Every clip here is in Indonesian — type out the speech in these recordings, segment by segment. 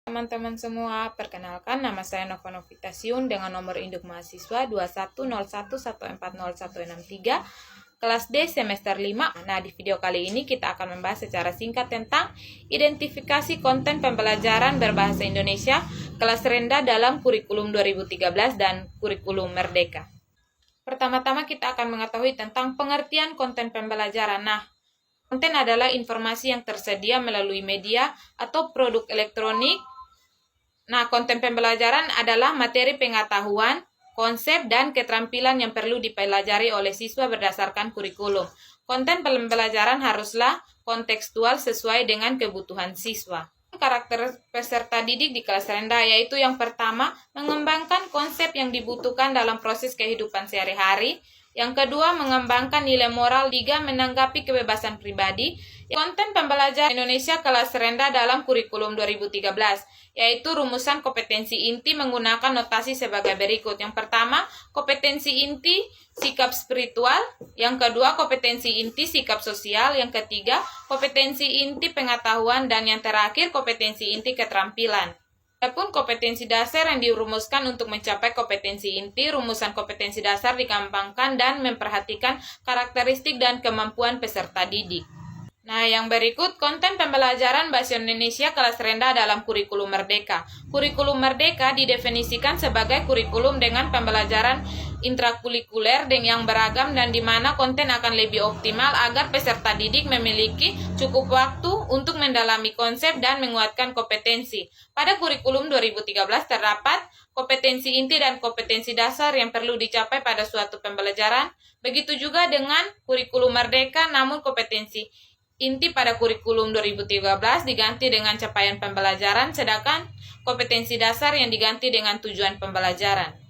Teman-teman semua, perkenalkan nama saya Nova Novitasiun dengan nomor induk mahasiswa 21011401163 kelas D semester 5. Nah, di video kali ini kita akan membahas secara singkat tentang identifikasi konten pembelajaran berbahasa Indonesia kelas rendah dalam kurikulum 2013 dan kurikulum Merdeka. Pertama-tama kita akan mengetahui tentang pengertian konten pembelajaran. Nah, konten adalah informasi yang tersedia melalui media atau produk elektronik. Nah, konten pembelajaran adalah materi pengetahuan, konsep, dan keterampilan yang perlu dipelajari oleh siswa berdasarkan kurikulum. Konten pembelajaran haruslah kontekstual sesuai dengan kebutuhan siswa. Karakter peserta didik di kelas rendah yaitu yang pertama, mengembangkan konsep yang dibutuhkan dalam proses kehidupan sehari-hari. Yang kedua, mengembangkan nilai moral tiga, menanggapi kebebasan pribadi. Konten pembelajaran Indonesia kelas rendah dalam kurikulum 2013, yaitu rumusan kompetensi inti menggunakan notasi sebagai berikut. Yang pertama, kompetensi inti sikap spiritual. Yang kedua, kompetensi inti sikap sosial. Yang ketiga, kompetensi inti pengetahuan. Dan yang terakhir, kompetensi inti keterampilan. Adapun kompetensi dasar yang dirumuskan untuk mencapai kompetensi inti, rumusan kompetensi dasar dikembangkan dan memperhatikan karakteristik dan kemampuan peserta didik. Nah, yang berikut konten pembelajaran bahasa Indonesia kelas rendah dalam kurikulum Merdeka. Kurikulum Merdeka didefinisikan sebagai kurikulum dengan pembelajaran intrakurikuler yang beragam dan di mana konten akan lebih optimal agar peserta didik memiliki cukup waktu untuk mendalami konsep dan menguatkan kompetensi. Pada kurikulum 2013 terdapat kompetensi inti dan kompetensi dasar yang perlu dicapai pada suatu pembelajaran. Begitu juga dengan kurikulum Merdeka, namun kompetensi inti pada kurikulum 2013 diganti dengan capaian pembelajaran, sedangkan kompetensi dasar yang diganti dengan tujuan pembelajaran.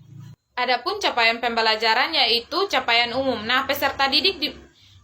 Adapun capaian pembelajaran yaitu capaian umum. Nah, peserta didik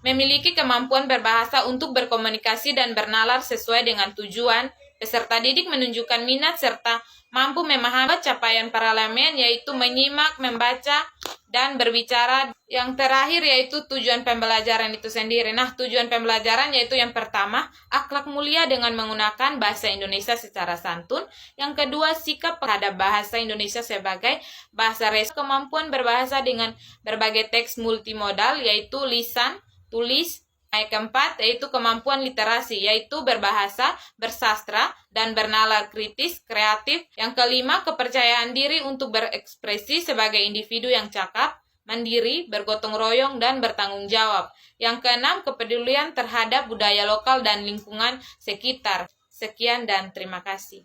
memiliki kemampuan berbahasa untuk berkomunikasi dan bernalar sesuai dengan tujuan. Peserta didik menunjukkan minat serta mampu memahami. Capaian parlemen yaitu menyimak, membaca, dan berbicara. Yang terakhir yaitu tujuan pembelajaran itu sendiri. Nah, tujuan pembelajaran yaitu yang pertama, akhlak mulia dengan menggunakan bahasa Indonesia secara santun. Yang kedua, sikap terhadap bahasa Indonesia sebagai bahasa resmi. Kemampuan berbahasa dengan berbagai teks multimodal yaitu lisan, tulis. Yang keempat yaitu kemampuan literasi, yaitu berbahasa, bersastra, dan bernalar kritis, kreatif. Yang kelima, kepercayaan diri untuk berekspresi sebagai individu yang cakap, mandiri, bergotong royong, dan bertanggung jawab. Yang keenam, kepedulian terhadap budaya lokal dan lingkungan sekitar. Sekian dan terima kasih.